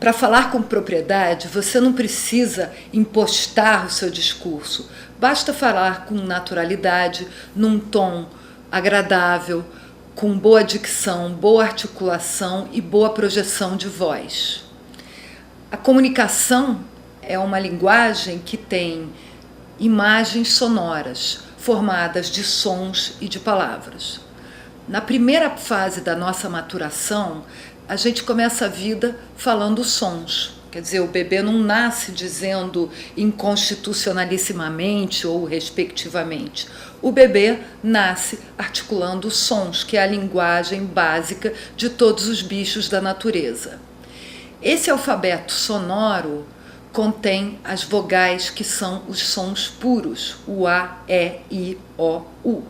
Para falar com propriedade, você não precisa impostar o seu discurso. Basta falar com naturalidade, num tom agradável, com boa dicção, boa articulação e boa projeção de voz. A comunicação é uma linguagem que tem imagens sonoras, formadas de sons e de palavras. Na primeira fase da nossa maturação, a gente começa a vida falando sons. Quer dizer, o bebê não nasce dizendo inconstitucionalissimamente ou respectivamente. O bebê nasce articulando sons, que é a linguagem básica de todos os bichos da natureza. Esse alfabeto sonoro contém as vogais que são os sons puros, o A, E, I, O, U.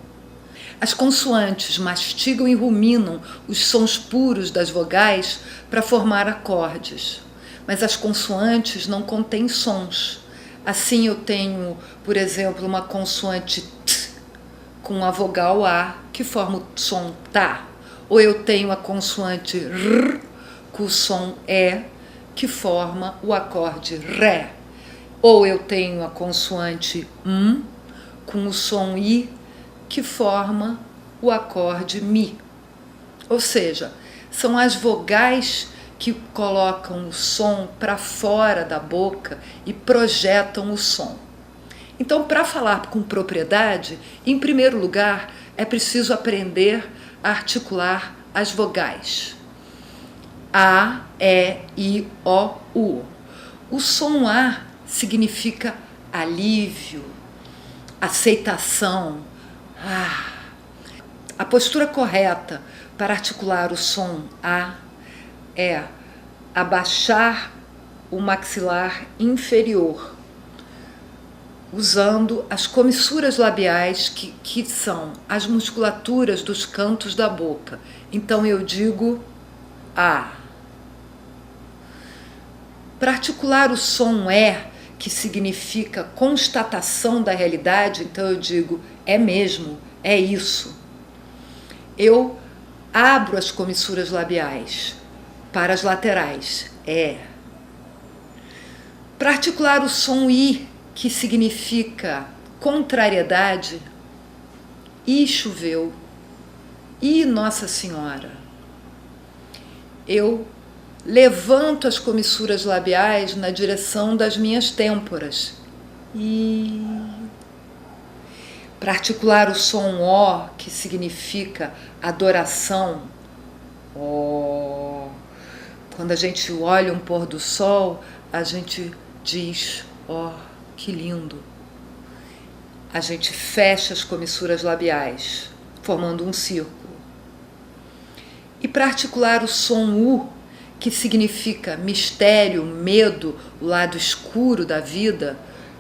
As consoantes mastigam e ruminam os sons puros das vogais para formar acordes. Mas as consoantes não contêm sons. Assim eu tenho, por exemplo, uma consoante T com a vogal A, que forma o som tá. Ou eu tenho a consoante R com o som E, que forma o acorde Ré. Ou eu tenho a consoante com o som I, que forma o acorde Mi. Ou seja, são as vogais que colocam o som para fora da boca e projetam o som. Então, para falar com propriedade, em primeiro lugar, é preciso aprender a articular as vogais. A, E, I, O, U. O som A significa alívio, aceitação. A postura correta para articular o som A é abaixar o maxilar inferior, usando as comissuras labiais, que são as musculaturas dos cantos da boca. Então eu digo A. Para articular o som E, que significa constatação da realidade, então eu digo é mesmo, é isso. Eu abro as comissuras labiais para as laterais, é. Para articular o som I, que significa contrariedade, e choveu, e Nossa Senhora. Eu levanto as comissuras labiais na direção das minhas têmporas. E para articular o som O, que significa adoração, ó. Quando a gente olha um pôr do sol, a gente diz, ó, que lindo. A gente fecha as comissuras labiais, formando um círculo. E para articular o som U, que significa mistério, medo, o lado escuro da vida,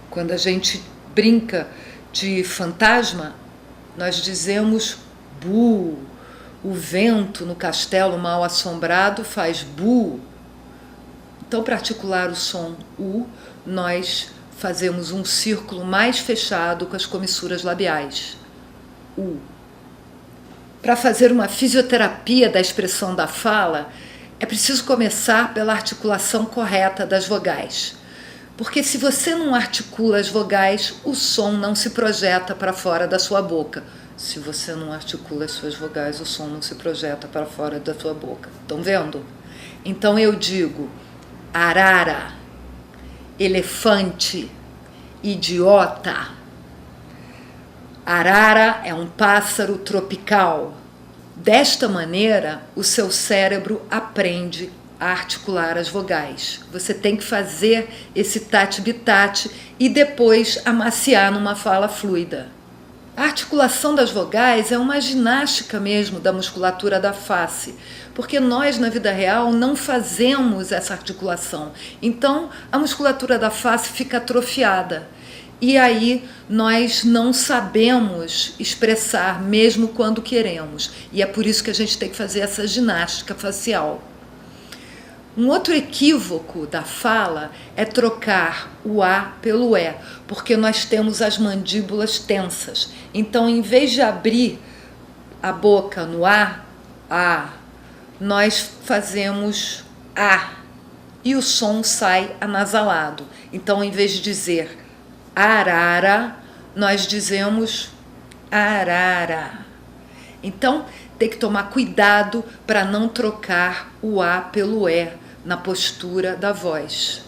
quando a gente brinca de fantasma, nós dizemos bu. O vento no castelo mal assombrado faz bu. Então, para articular o som U, nós fazemos um círculo mais fechado com as comissuras labiais. U. Para fazer uma fisioterapia da expressão da fala, é preciso começar pela articulação correta das vogais. Porque se você não articula as vogais, o som não se projeta para fora da sua boca. Se você não articula as suas vogais, o som não se projeta para fora da sua boca. Estão vendo? Então eu digo arara, elefante, idiota. Arara é um pássaro tropical. Desta maneira, o seu cérebro aprende a articular as vogais. Você tem que fazer esse tate-bitate e depois amaciar numa fala fluida. A articulação das vogais é uma ginástica mesmo da musculatura da face, porque nós, na vida real, não fazemos essa articulação. Então, a musculatura da face fica atrofiada. E aí, nós não sabemos expressar, mesmo quando queremos. E é por isso que a gente tem que fazer essa ginástica facial. Um outro equívoco da fala é trocar o A pelo E, porque nós temos as mandíbulas tensas. Então, em vez de abrir a boca no A, nós fazemos A e o som sai anasalado. Então, em vez de dizer arara, nós dizemos arara. Então, tem que tomar cuidado para não trocar o A pelo E na postura da voz.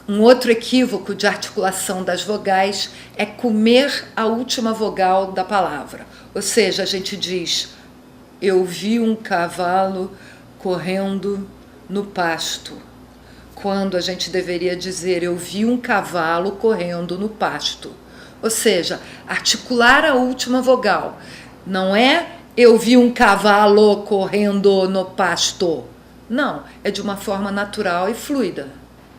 Um outro equívoco de articulação das vogais é comer a última vogal da palavra. Ou seja, a gente diz, eu vi um cavalo correndo no pasto, quando a gente deveria dizer, eu vi um cavalo correndo no pasto. Ou seja, articular a última vogal. Não é eu vi um cavalo correndo no pasto. Não, é de uma forma natural e fluida.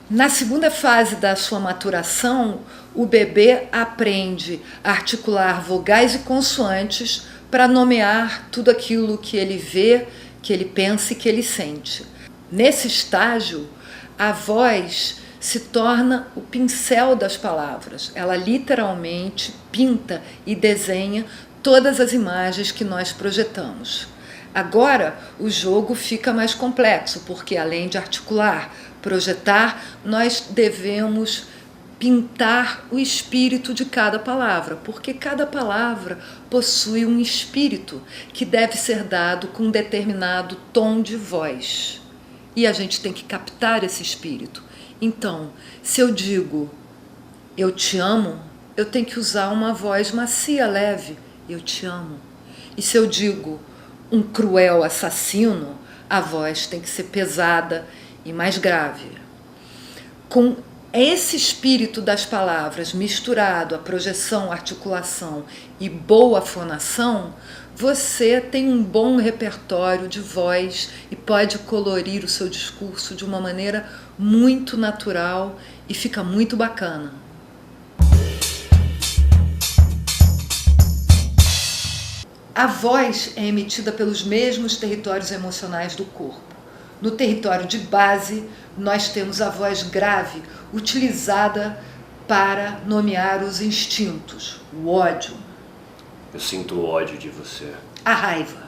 Na segunda fase da sua maturação, o bebê aprende a articular vogais e consoantes para nomear tudo aquilo que ele vê, que ele pensa e que ele sente. Nesse estágio, a voz se torna o pincel das palavras. Ela literalmente pinta e desenha todas as imagens que nós projetamos. Agora, o jogo fica mais complexo, porque além de articular, projetar, nós devemos pintar o espírito de cada palavra, porque cada palavra possui um espírito que deve ser dado com um determinado tom de voz. E a gente tem que captar esse espírito. Então, se eu digo eu te amo, eu tenho que usar uma voz macia, leve, eu te amo. E se eu digo um cruel assassino, a voz tem que ser pesada e mais grave. Com esse espírito das palavras misturado à projeção, articulação e boa fonação, você tem um bom repertório de voz e pode colorir o seu discurso de uma maneira muito natural e fica muito bacana. A voz é emitida pelos mesmos territórios emocionais do corpo. No território de base, nós temos a voz grave, utilizada para nomear os instintos, o ódio. Eu sinto ódio de você. A raiva.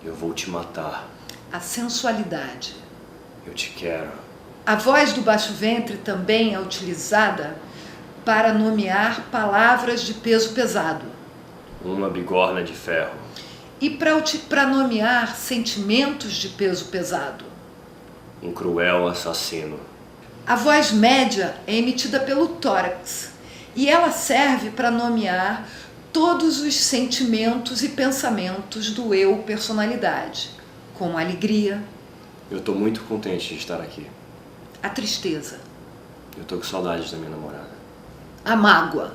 Eu vou te matar. A sensualidade. Eu te quero. A voz do baixo ventre também é utilizada para nomear palavras de peso pesado. Uma bigorna de ferro. E para nomear sentimentos de peso pesado. Um cruel assassino. A voz média é emitida pelo tórax e ela serve para nomear todos os sentimentos e pensamentos do eu personalidade, como a alegria. Eu tô muito contente de estar aqui. A tristeza. Eu tô com saudades da minha namorada. A mágoa.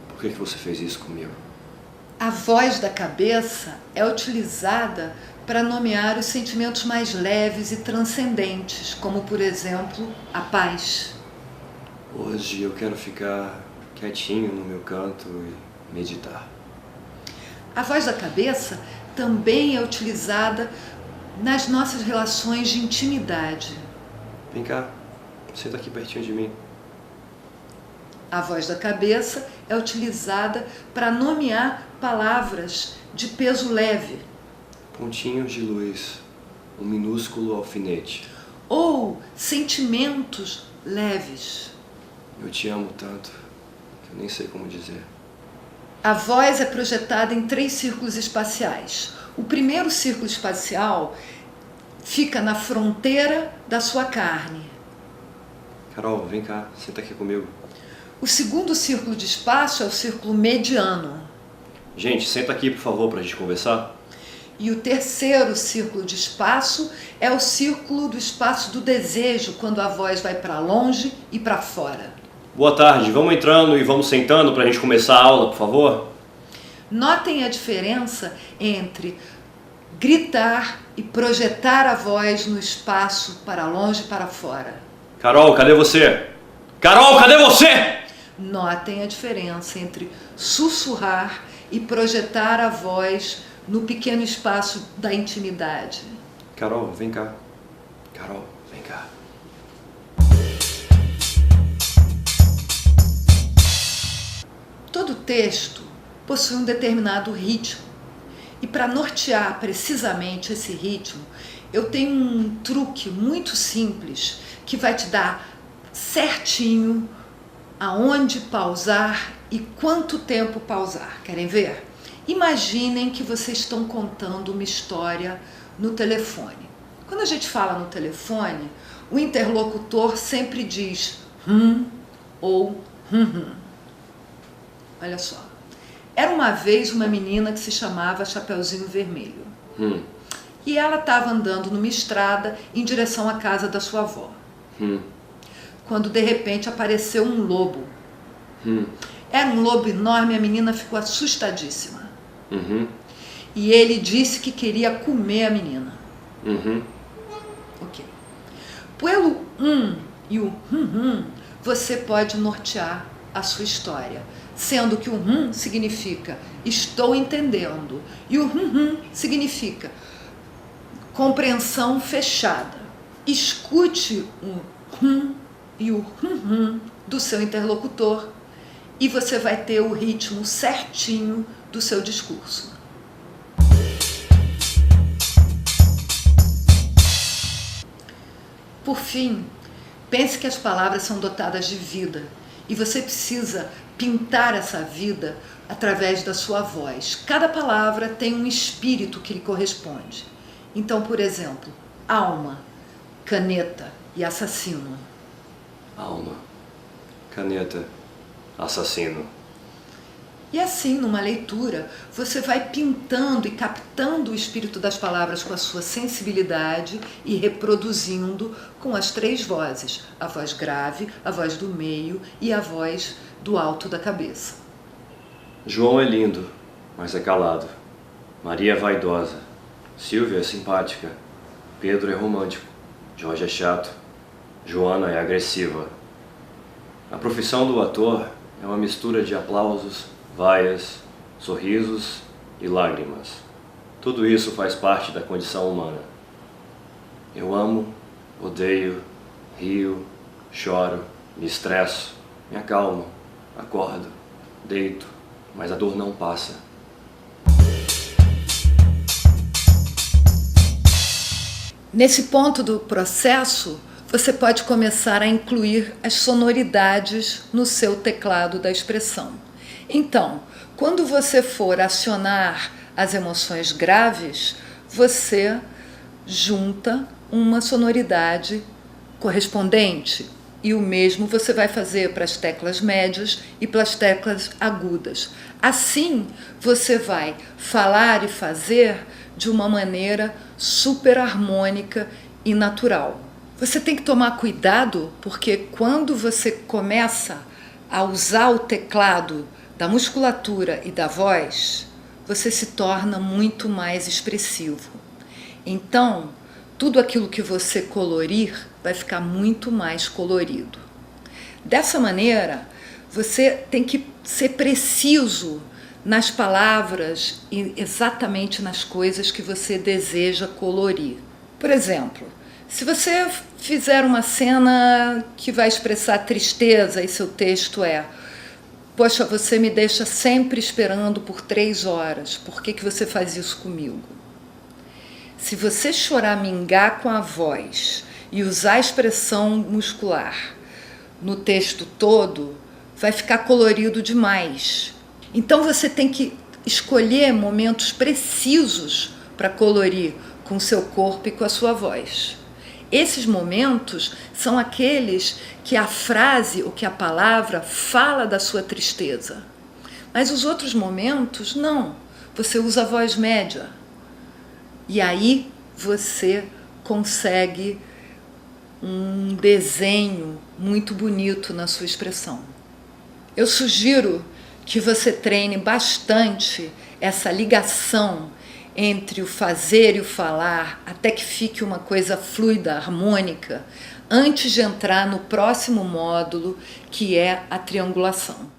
Por que você fez isso comigo? A voz da cabeça é utilizada para nomear os sentimentos mais leves e transcendentes, como, por exemplo, a paz. Hoje eu quero ficar quietinho no meu canto e meditar. A voz da cabeça também é utilizada nas nossas relações de intimidade. Vem cá, senta aqui pertinho de mim. A voz da cabeça é utilizada para nomear palavras de peso leve. Pontinhos de luz, um minúsculo alfinete. Ou sentimentos leves. Eu te amo tanto que eu nem sei como dizer. A voz é projetada em 3 círculos espaciais. O primeiro círculo espacial fica na fronteira da sua carne. Carol, vem cá, senta aqui comigo. O segundo círculo de espaço é o círculo mediano. Gente, senta aqui, por favor, pra gente conversar. E o terceiro círculo de espaço é o círculo do espaço do desejo, quando a voz vai para longe e para fora. Boa tarde, vamos entrando e vamos sentando pra gente começar a aula, por favor? Notem a diferença entre gritar e projetar a voz no espaço para longe e para fora. Carol, cadê você? Carol, cadê você? Notem a diferença entre sussurrar e projetar a voz no pequeno espaço da intimidade. Carol, vem cá. Carol, vem cá. Todo texto possui um determinado ritmo E para nortear precisamente esse ritmo, eu tenho um truque muito simples que vai te dar certinho aonde pausar e quanto tempo pausar. Querem ver? Imaginem que vocês estão contando uma história no telefone. Quando a gente fala no telefone, o interlocutor sempre diz ou Olha só. Era uma vez uma menina que se chamava Chapeuzinho Vermelho. E ela estava andando numa estrada em direção à casa da sua avó. Quando de repente apareceu um lobo. Era um lobo enorme, a menina ficou assustadíssima. E ele disse que queria comer a menina. Ok. Pelo e o você pode nortear a sua história, sendo que o significa estou entendendo e o significa compreensão fechada. Escute o e o do seu interlocutor e você vai ter o ritmo certinho do seu discurso. Por fim, pense que as palavras são dotadas de vida e você precisa pintar essa vida através da sua voz. Cada palavra tem um espírito que lhe corresponde. Então, por exemplo, alma, caneta e assassino. Alma, caneta, assassino. E assim, numa leitura, você vai pintando e captando o espírito das palavras com a sua sensibilidade e reproduzindo com as 3 vozes, a voz grave, a voz do meio e a voz do alto da cabeça. João é lindo, mas é calado. Maria é vaidosa. Silvia é simpática. Pedro é romântico. Jorge é chato. Joana é agressiva. A profissão do ator é uma mistura de aplausos, vaias, sorrisos e lágrimas. Tudo isso faz parte da condição humana. Eu amo, odeio, rio, choro, me estresso, me acalmo, acordo, deito, mas a dor não passa. Nesse ponto do processo, você pode começar a incluir as sonoridades no seu teclado da expressão. Então, quando você for acionar as emoções graves, você junta uma sonoridade correspondente. E o mesmo você vai fazer para as teclas médias e para as teclas agudas. Assim, você vai falar e fazer de uma maneira super harmônica e natural. Você tem que tomar cuidado, porque quando você começa a usar o teclado da musculatura e da voz, você se torna muito mais expressivo. Então, tudo aquilo que você colorir vai ficar muito mais colorido. Dessa maneira, você tem que ser preciso nas palavras e exatamente nas coisas que você deseja colorir. Por exemplo, se você fizer uma cena que vai expressar tristeza e seu texto é: poxa, você me deixa sempre esperando por 3 horas, por que você faz isso comigo? Se você choramingar com a voz e usar a expressão muscular no texto todo, vai ficar colorido demais. Então você tem que escolher momentos precisos para colorir com o seu corpo e com a sua voz. Esses momentos são aqueles que a frase ou que a palavra fala da sua tristeza. Mas os outros momentos, não. Você usa a voz média. E aí você consegue um desenho muito bonito na sua expressão. Eu sugiro que você treine bastante essa ligação entre o fazer e o falar, até que fique uma coisa fluida, harmônica, antes de entrar no próximo módulo, que é a triangulação.